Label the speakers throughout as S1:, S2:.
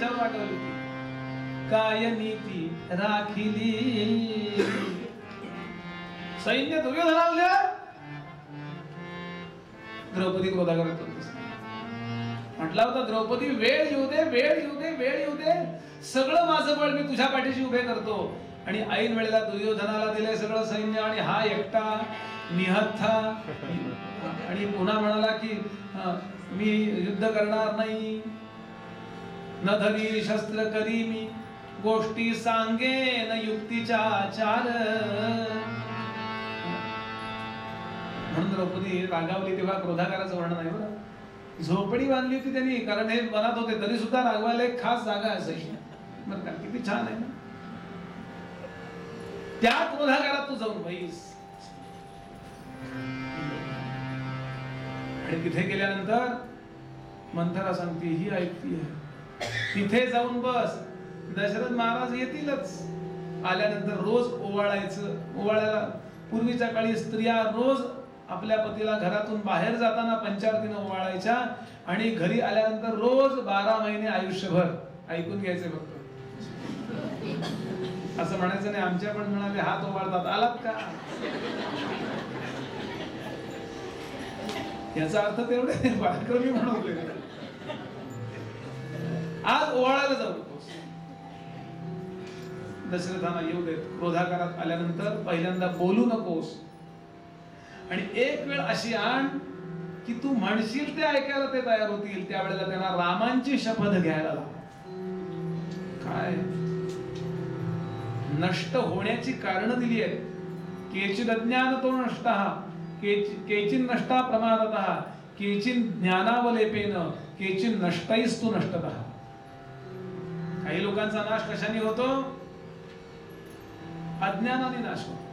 S1: याच्यावर रागवली होती. काय नीती राखिली सैन्य दुर्योधनाला. द्रौपदी क्रोधाग्रस्त होती. म्हटला होता द्रौपदी वेळ येऊ दे, वेळ येऊ दे, वेळ येऊ दे, सगळं माझं बळ मी तुझ्या पाठीशी उभे करतो. आणि ऐन वेळेला दुर्योधनाला दिले सगळं सैन्य आणि हा एकटा निहत्था. आणि पुन्हा म्हणाला की मी युद्ध करणार नाही, न धरी शस्त्र करी मी, गोष्टी सांगेन युक्तीच्या चार. म्हणून द्रौपदी रागावली तेव्हा क्रोधागाराचं वर्णन आहे बरं. झोपडी बांधली होती त्यांनी, कारण हे मनात होते तरी सुद्धा रागवायला एक खास जागा असायची बरं का. किती छान आहे ना. त्या क्रोधागारात तू जाऊन बैस. आणि तिथे गेल्यानंतर मंथरा सांगते, ही ऐकतीये, तिथे जाऊन बस. दशरथ महाराज येतीलच. आल्यानंतर रोज ओवाळायचं. ओवाळायला पूर्वीच्या काळी स्त्रिया रोज आपल्या पतीला घरातून बाहेर जाताना पंचारतीनं ओवाळायच्या आणि घरी आल्यानंतर रोज 12 महिने आयुष्यभर. ऐकून घ्यायचे फक्त, असं म्हणायचं नाही. आमच्या पण म्हणाले हात ओवाळतात, आलात का? याचा अर्थ तेवढे पराक्रमी म्हणून आज ओवाळायला जाऊ नकोस. दशरथांना येऊ देत. क्रोधाकारात आल्यानंतर पहिल्यांदा बोलू नकोस. आणि एक वेळ अशी आण की तू म्हणशील ते ऐकायला ते तयार होतील. त्यावेळेला त्यांना रामांची शपथ घ्यायला लाव. काय नष्ट होण्याची कारण दिली आहेत. केचिद अज्ञान तो नष्टः, केचिन नष्टा प्रमादतः, केचिन ज्ञानावलेपेन, केचिन नष्टैस्तु नष्टतः. काही लोकांचा नाश कशाने होतो? अज्ञानाने नाश होतो.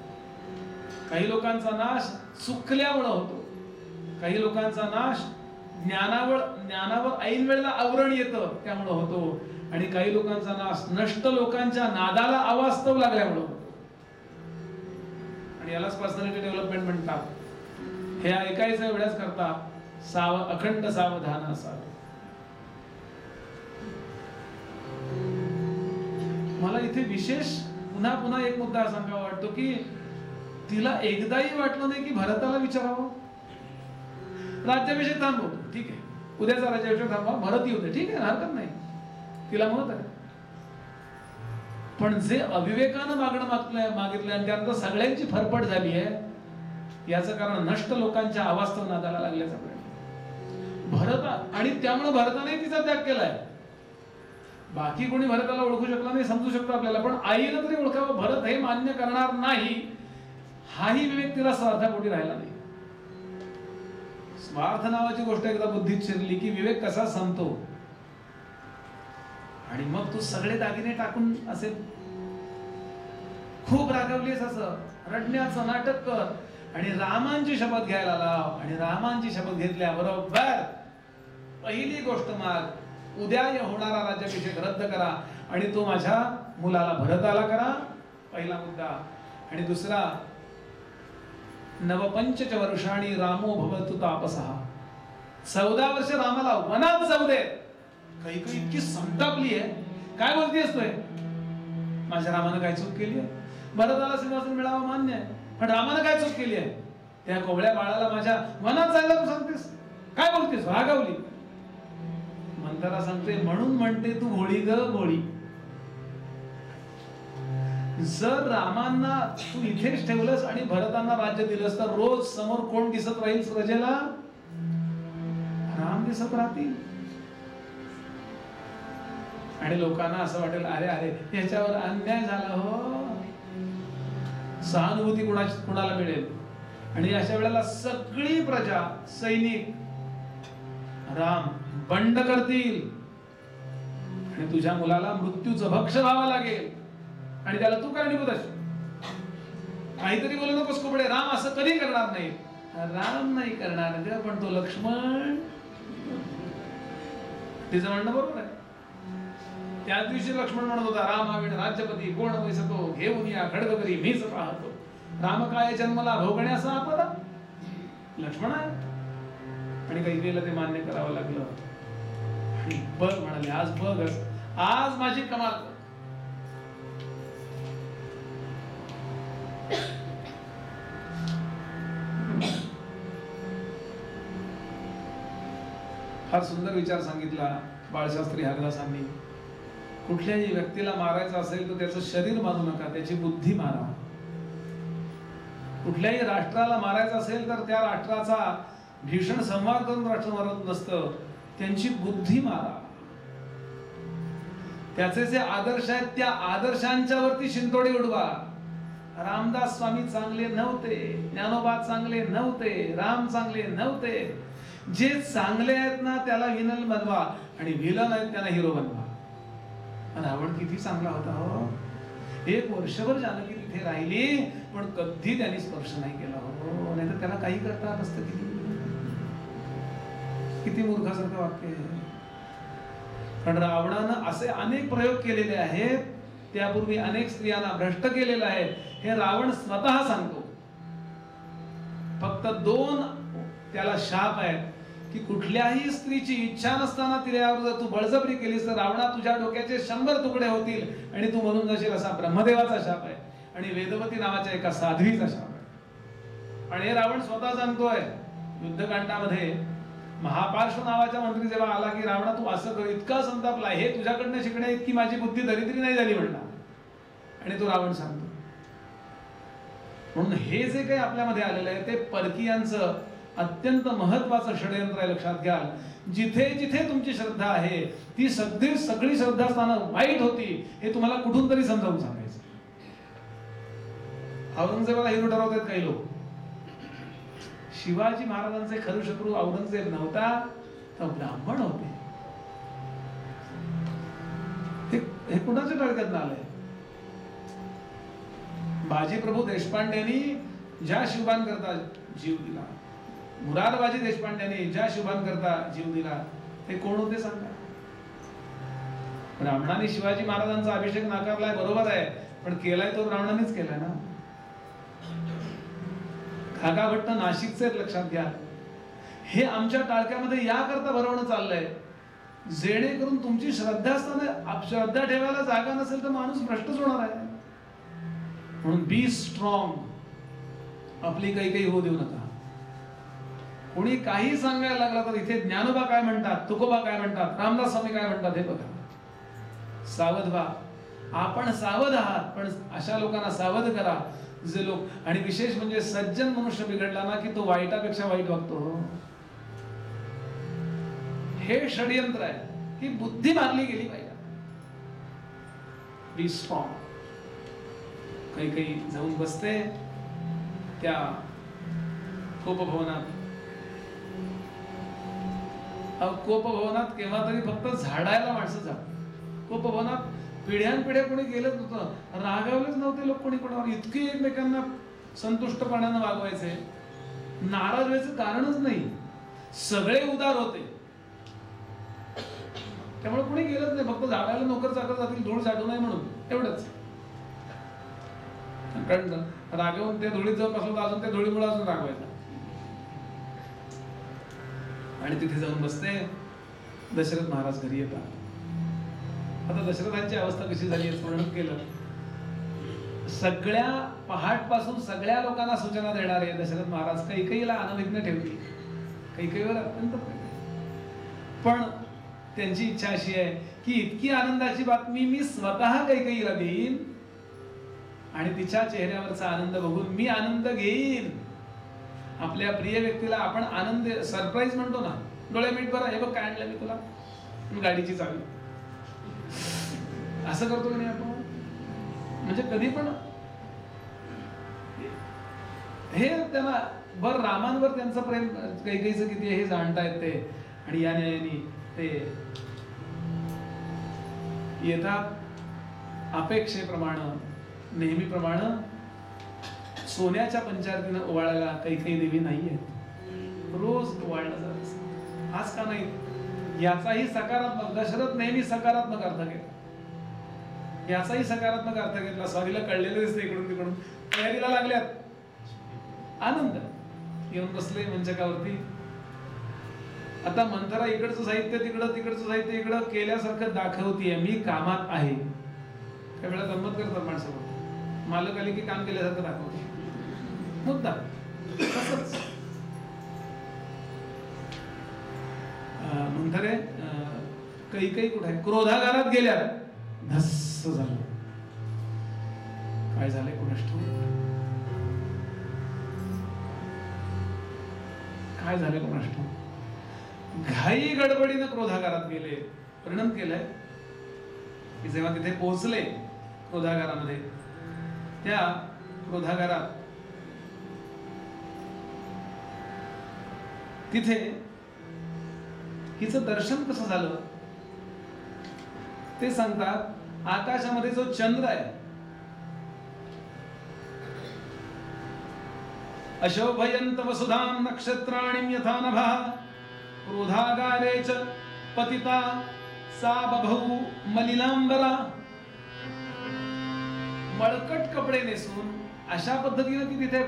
S1: काही लोकांचा नाश चुकल्यामुळे होतो. काही लोकांचा नाश ज्ञानावर ऐन वेळेला आवरण येतं त्यामुळे होतो. आणि काही लोकांचा नाश नष्ट लोकांच्या नादाला अवास्तव लागल्यामुळे होतो. आणि यालाच पर्सनॅलिटी डेव्हलपमेंट म्हणतात. हे ऐकायचं एवढ्याच करता अखंड सावधान असावे. मला इथे विशेष पुन्हा पुन्हा एक मुद्दा सांगावा वाटतो की तिला एकदाही वाटलं नाही की भरताला विचारावं. राज्याभिषेक थांबवतो, ठीक आहे, उद्याचा राज्याभिषेक थांबवा, भरत येऊ दे, ठीक आहे, हरकत नाही, तिला मत आहे. पण जे अविवेकानं मागितलं आणि त्यानंतर सगळ्यांची फरफट झाली आहे याचं कारण नष्ट लोकांच्या अवास्तव नादाला लागल्याचं परिणाम. भरत आणि त्यामुळे भरताने तिचा त्याग केलाय. बाकी कोणी भरताला ओळखू शकला नाही, समजू शकतो आपल्याला, पण आईनं तरी ओळखावं. भरत हे मान्य करणार नाही हाही विवेक तिला स्वार्थापोटी राहिला नाही. स्वार्थ नावाची गोष्ट एकदा बुद्धीत शिरली की विवेक कसा संपतो. आणि मग तू सगळे दागिने टाकून असे खूप रागवलीस, असं रडण्याचं नाटक कर आणि रामांची शपथ घ्यायला लाव. आणि रामांची शपथ घेतल्याबरोबर पहिली गोष्ट माग, उद्या होणारा राज्याभिषेक रद्द करा आणि तो माझ्या मुलाला भरताला करा. पहिला मुद्दा. आणि दुसरा, नवपंचच वर्षाणी रामो भवतु तापसः. 14 वर्ष रामाला वनात जाऊ दे. काही काही इतकी संतापली आहे. काय बोलतेस तू? माझ्या रामानं काय चूक केली आहे? भरताला सिंहासन मिळावं मान्य आहे, पण रामानं काय चूक केली आहे? त्या कोवळ्या बाळाला माझ्या वनात जायला तू सांगतेस? काय बोलतेस? रागावली. मंथरा सांगते, म्हणून म्हणते तू भोळी ग भोळी. जर रामांना तू इथेच ठेवलंस आणि भरतांना राज्य दिलंस तर रोज समोर कोण दिसत राहील प्रजेला? राम दिसत राहतील. आणि लोकांना असं वाटेल, अरे अरे याच्यावर अन्याय झाला हो. सहानुभूती कुणाला मिळेल. आणि अशा वेळेला सगळी प्रजा, सैनिक राम बंड करतील आणि तुझ्या मुलाला मृत्यूचं भक्ष व्हावं लागेल. आणि त्याला तू कारणीभूत असेल. काहीतरी बोलू नकोस कोबडे, राम असं कधी करणार नाही. राम नाही करणार ग, पण तो लक्ष्मण. तिचं म्हणणं बरोबर आहे. त्याच दिवशी लक्ष्मण म्हणत होता, राम आविण राज्यपती कोण वैसतो, घेऊन या खड्ग करी मीच पाहतो. राम काय जन्मला भोगण्याचा आपला लक्ष्मण आहे. आणि काही वेळेला ते मान्य करावं लागलं. आणि बघ म्हणाले, आज बघ आज माझी कमाल कर. फार सुंदर विचार सांगितला बाळशास्त्री हरदासांनी. कुठल्याही व्यक्तीला मारायचं असेल तर त्याचं शरीर मारू नका, त्याची बुद्धी मारा. कुठल्याही राष्ट्राला मारायचं असेल तर त्या राष्ट्राचा भीषण संहार करून राष्ट्र मारत नसतं, त्यांची बुद्धी मारा. त्याचे जे आदर्श आहेत त्या आदर्शांच्या वरती शिंतोडे उडवा. रामदास स्वामी चांगले नव्हते, ज्ञानोबा चांगले नव्हते, राम चांगले नव्हते. जे चांगले आहेत ना त्याला विनल बनवा आणि विलन आहेत त्यांना हिरो बनवा. रावण किती चांगला होता हो. 1 वर्षभर जानकी तिथे राहिली पण कधी त्यांनी स्पर्श नाही केला हो. नाही तर त्याला काही करता नसतं. किती मूर्खासारखं वाक्य आहे. पण रावणानं असे अनेक प्रयोग केलेले आहेत, त्यापूर्वी अनेक स्त्रियांना भ्रष्ट केलेलं आहे, हे रावण स्वतः सांगतो. फक्त 2 त्याला शाप आहेत की कुठल्याही स्त्रीची इच्छा नसताना तिच्यावर जर तू बळजबरी केलीस तर रावणा तुझ्या डोक्याचे 100 तुकडे होतील आणि तू मरून जाशील, असा ब्रह्मदेवाचा शाप आहे आणि वेदवती नावाच्या एका साध्वीचा शाप आहे. आणि हे रावण स्वतः सांगतोय युद्धकांडामध्ये. महापार्श्व नावाचा मंत्री जेव्हा आला की रावणा तू असं कर, इतका संतापला, हे तुझ्याकडनं शिकण्या इतकी माझी बुद्धी दरिद्री नाही झाली म्हणला. आणि तो रावण सांगतो. म्हणून हे जे काही आपल्यामध्ये आलेलं आहे ते परकीयांचं अत्यंत महत्वाचं षडयंत्र आहे. लक्षात घ्या, जिथे जिथे तुमची श्रद्धा आहे ती सगळी श्रद्धास्थानं वाईट होती हे तुम्हाला कुठून तरी समजावून सांगायचं. औरंगजेबाला हिरो ठरवतात काही लोक. शिवाजी महाराजांचे खरे शत्रू औरंगजेब नव्हता तर ब्राह्मण होते. हे कुणाच्या टळक्यात आलंय. बाजीप्रभू देशपांडेंनी ज्या शिवबान करता जीव दिला, मुरारबाजी देशपांडेंनी ज्या शिवबान करता जीव दिला, ते कोण होते सांगा. ब्राह्मणांनी शिवाजी महाराजांचा अभिषेक नाकारलाय बरोबर आहे, पण केलाय तो ब्राह्मणांनीच केलाय ना. खागा भट्ट नाशिकचे लक्षात घ्या. हे आमच्या टाळक्यामध्ये याकरता भरवणं चाललंय जेणेकरून तुमची श्रद्धा ठेवायला जागा नसेल तर माणूस भ्रष्टच होणार आहे. म्हणून बी स्ट्रॉंग. आपली काही होऊ देऊ नका. कोणी काही सांगायला लागला तर इथे ज्ञानोबा काय म्हणतात, तुकोबा काय म्हणतात, रामदास स्वामी काय म्हणतात हे बघा. सावध व्हा. आपण सावध आहात पण अशा लोकांना सावध करा जे लोक, आणि विशेष म्हणजे सज्जन मनुष्य बिघडला ना की तो वाईटापेक्षा वाईट वागतो. हे षडयंत्र आहे की बुद्धी मारली गेली पाहिजे. Be strong. काही जाऊन बसते त्या कोपभवनात. कोपभवनात केव्हा तरी फक्त झाडायला माणसं जात. कोपभवनात पिढ्यानपिढ्या कोणी गेलंच नव्हतं, रागावलेच नव्हते लोक कोणी कोणावर. इतके एकमेकांना संतुष्टपणानं वागवायचे, नाराज व्हायचं कारणच नाही. सगळे उदार होते, त्यामुळे कोणी गेलंच नाही. फक्त झाडायला नोकर चाकर जातील धूळ साठू नये म्हणून, एवढंच. कारण रागवून ते धुळीत जाऊन बसलो तर अजून ते धुळीमुळे अजून रागवायचं. आणि तिथे जाऊन बसते. दशरथ महाराज घरी येतात. आता दशरथांची अवस्था कशी झाली आहे वर्णन केलं. सगळ्या पहाटपासून सगळ्या लोकांना सूचना देणारे दशरथ महाराज कैकेयीला अनभिज्ञ ठेवली. कैकेयीवर अत्यंत पण त्यांची इच्छा अशी आहे की इतकी आनंदाची बातमी मी स्वतः कैकेयीला देईन आणि तिच्या चेहऱ्यावरचा आनंद बघून मी आनंद घेईन. आपल्या प्रिय व्यक्तीला आपण आनंद सरप्राईज म्हणतो ना. डोळे मीठ बरं, हे बघ काय आणलं मी तुला, गाडीची चावी. असं करतो की नाही आपण. म्हणजे कधी पण हे त्यांना बर रामांवर त्यांचं प्रेम कैकेयीचं किती हे जाणतायत ते. आणि या न्यायाने ते येतात अपेक्षेप्रमाणे नेहमीप्रमाणे सोन्याच्या पंचारतीनं ओवाळायला कैकेयी देवी नाहीये. रोज ओवाळला जात. आज का नाही याचाही सकारात्मक, दशरथ नेहमी सकारात्मक अर्थ घेतला. याचाही सकारात्मक अर्थ घेतला. स्वामीला कळलेलं दिसतं इकडून तिकडून. तयारीला लागल्यात. आनंद. येऊन बसले मंचकावरती. आता मंथरा इकडचं साहित्य तिकडं, तिकडचं साहित्य इकडं केल्यासारखं दाखवतीये मी कामात आहे. काही वेळा गंमत करतात माणसं, मालक आले की काम केल्यासारखं दाखवते मुद्दा. तसंच मंथरे काही कुठे आहे, क्रोधागारात गेल्या, धस्स झालं. काय झालंय कोणास ठाऊक, काय झालंय कोणास ठाऊक. घाई गडबडीनं क्रोधागारात गेले. वर्णन केलंय की जेव्हा तिथे पोहोचले क्रोधागारामध्ये, त्या क्रोधागारात तिथे हिचं दर्शन कसं झालं ते सांगतात. आकाशामध्ये जो चंद्र आहे, अशोभयंत वसुधाम नक्षत्राणि यथा नभा क्रोधागारे च पतिता सा बभौ मलिनांबरा. मळकट कपडे नेसून अशा पद्धतीने ती तिथे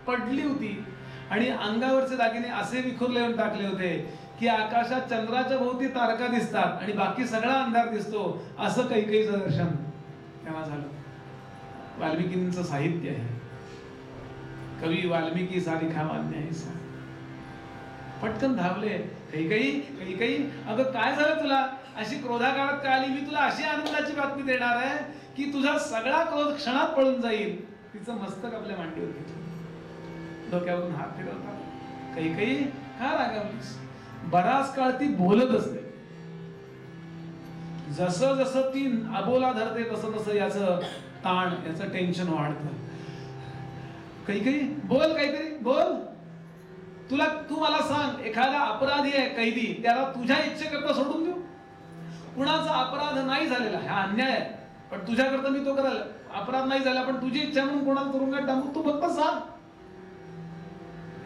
S1: पडली होती आणि अंगावरचे दागिने असे विखुरले टाकले होते की आकाशात चंद्राच्या भोवती तारका दिसतात आणि बाकी सगळा अंधार दिसतो. असं काही दर्शन तेव्हा झालं. वाल्मिकींचं साहित्य आहे. कवी वाल्मिकी सारिखा मान्य आहे. पटकन धावले. काही अगं काय झालं तुला, अशी क्रोधागारात का आली, मी तुला अशी आनंदाची बातमी देणार आहे की तुझा सगळा क्रोध क्षणात पळून जाईल. तिचं मस्तक आपल्या मांडीवर घेतलं, डोक्यावरून हात फिरवता. काही का रागावलीस. बराच काळ ती बोलतच नाही. जसं जसं ती अबोला धरते तसं तसं याचं ताण, याचं टेन्शन वाढतं. काही बोल, काहीतरी बोल. तू मला सांग, एखादा अपराधी आहे कैदी, त्याला तुझ्या इच्छेकरता सोडून देऊ? कुणाचा अपराध नाही झालेला, हा अन्याय आहे, पण तुझ्याकरता मी तो करायला. अपराध नाही झाला पण तुझी इच्छा म्हणून कोणाला तुरुंगात टाकू, तू फक्त सांग.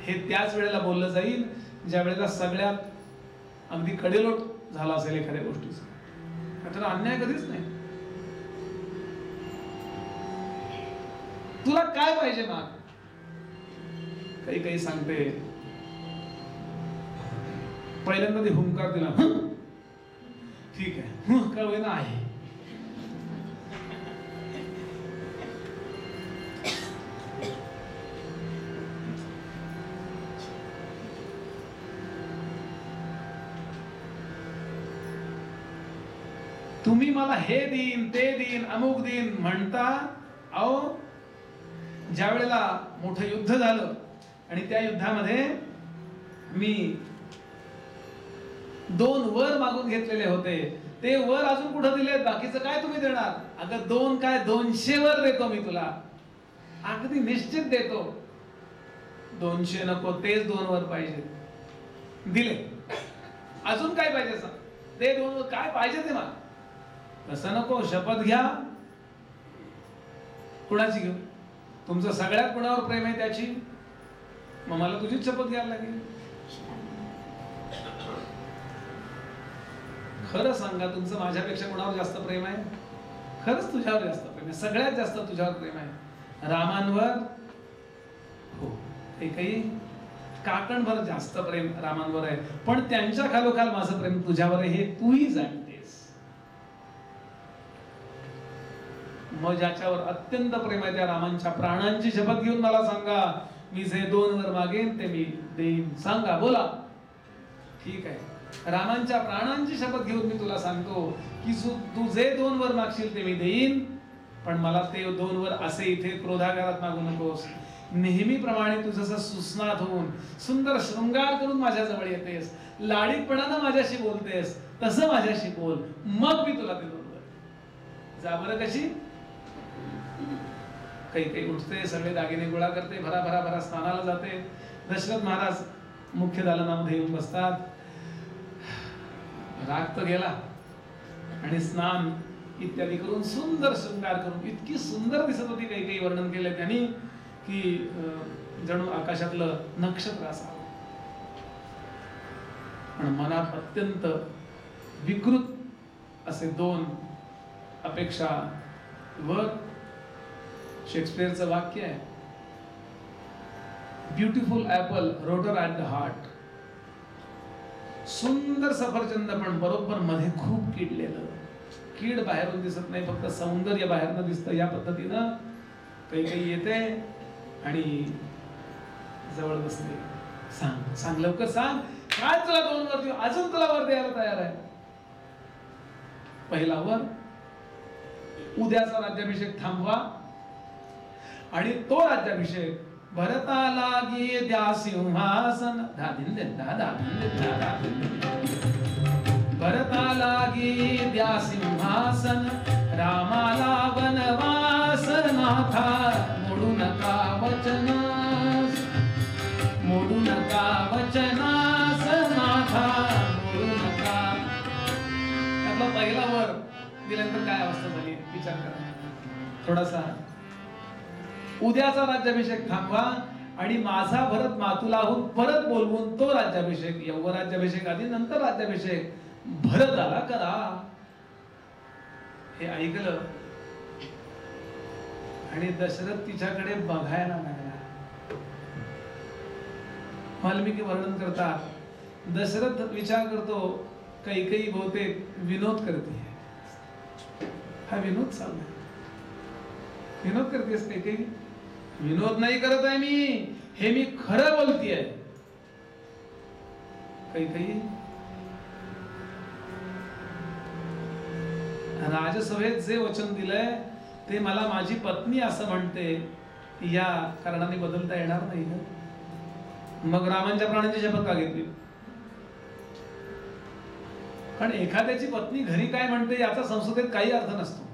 S1: हे त्याच वेळेला बोललं जाईल ज्या वेळेला सगळ्यात अगदी कडेलोट झाला असेल एखाद्या गोष्टीचा. तर अन्याय कधीच नाही. तुला काय पाहिजे माग? काही सांगते. पहिल्यांदा ते हुंकार दिला. ठीक आहे, कळवे ना आहे. तुम्ही मला हे देईन ते देईन अमुक देईन म्हणता. अहो, ज्या वेळेला मोठं युद्ध झालं आणि त्या युद्धामध्ये मी 2 वर मागून घेतलेले होते, ते वर अजून कुठं दिले, बाकीचं काय तुम्ही देणार? अगं 2 काय 200 वर देतो मी तुला, अगदी निश्चित देतो. 200 नको, तेच 2 वर पाहिजे. दिले. अजून काय पाहिजे सांग, ते 2 वर काय पाहिजे ते माग. तसं नको, शपथ घ्या. कुणाची घेऊ? तुमचं सगळ्यात कुणावर प्रेम आहे त्याची, मग मला तुझीच शपथ घ्यायला लागेल. खरं सांगा, तुमचं माझ्यापेक्षा कोणावर जास्त प्रेम आहे? खरंच तुझ्यावर जास्त प्रेम आहे, सगळ्यात जास्त तुझ्यावर प्रेम आहे. रामांवर हो, काही काकणभर जास्त प्रेम रामांवर आहे, पण त्यांच्या खालोखाल माझं प्रेम तुझ्यावर आहे, हे तूही जाणतेस. मग ज्याच्यावर अत्यंत प्रेम आहे त्या रामांच्या प्राणांची शपथ घेऊन मला सांगा, मी जे 2 वर मागेन ते मी देईन. सांगा, बोला. ठीक आहे, रामांच्या प्राणांची शपथ घेऊन मी तुला सांगतो की तू जे 2 वर मागशील ते मी देईन, पण मला ते 2 वर असे इथे क्रोधागारात मागू नकोस. नेहमीप्रमाणे तू जसं सुस्नात होऊन सुंदर शृंगार करून माझ्या जवळ येतेस, लाडीपणानं माझ्याशी बोलतेस, तसं माझ्याशी बोल, मग मी तुला ते 2 वर. जा बरं. कशी? काही उठते, सगळे दागिने गोळा करते, भरा स्नानाला जाते. दशरथ महाराज मुख्य दालनामध्ये येऊन बसतात. राग तर गेला आणि स्नान इत्यादी करून सुंदर शृंगार करून इतकी सुंदर दिसत होती. काही वर्णन केलं त्यांनी की जणू आकाशातलं नक्षत्र असावं. पण मनात अत्यंत विकृत असे 2 अपेक्षा. वर शेक्सपियरचं वाक्य आहे, beautiful apple rotor at the heart. सुंदर सफरचंद पण बरोबर मध्ये खूप किडलेलं. कीड बाहेरून दिसत नाही, फक्त सौंदर्य बाहेरनं दिसतं. या पद्धतीनं काही येते आणि जवळ बसते. सांग सांग लवकर सांग, काय तुला 2 वर देऊ, अजून तुला वर द्यायला तयार आहे. पहिला वर, उद्याचा राज्याभिषेक थांबवा आणि तो राज्याभिषेक भरताला गे द्या सिंहासन. भरताला गे द्या सिंहासन, रामाला वनवास नाथा. मोडू नका वचनास, मोडू नका वचनास नाथा, मोडू नका. त्यातला पहिला वर दिल्यानंतर काय अवस्था झाली विचार करा थोडासा. उद्याचा राज्याभिषेक थांबवा आणि माझा भरत मातुलाहून परत बोलवून तो राज्याभिषेक, यौव राज्याभिषेक आधी नंतर राज्याभिषेक भरताला करा. हे ऐकलं आणि दशरथ तिच्याकडे बघायला लागला. वाल्मिकी वर्णन करतात, दशरथ विचार करतो कैकेयी बहुतेक विनोद करते. हा विनोद चाललाय, विनोद करतेस कैकेयी? विनोद नाही करत आहे मी, हे मी खरं बोलतेय. कैकेयी राजसभेत जे वचन दिलंय ते मला माझी पत्नी असं म्हणते, या कारणाने बदलता येणार नाही. मग रामांच्या प्राणांची शपथ का घेतली? पण एखाद्याची पत्नी घरी काय म्हणते याचा संसदेत काही अर्थ नसतो.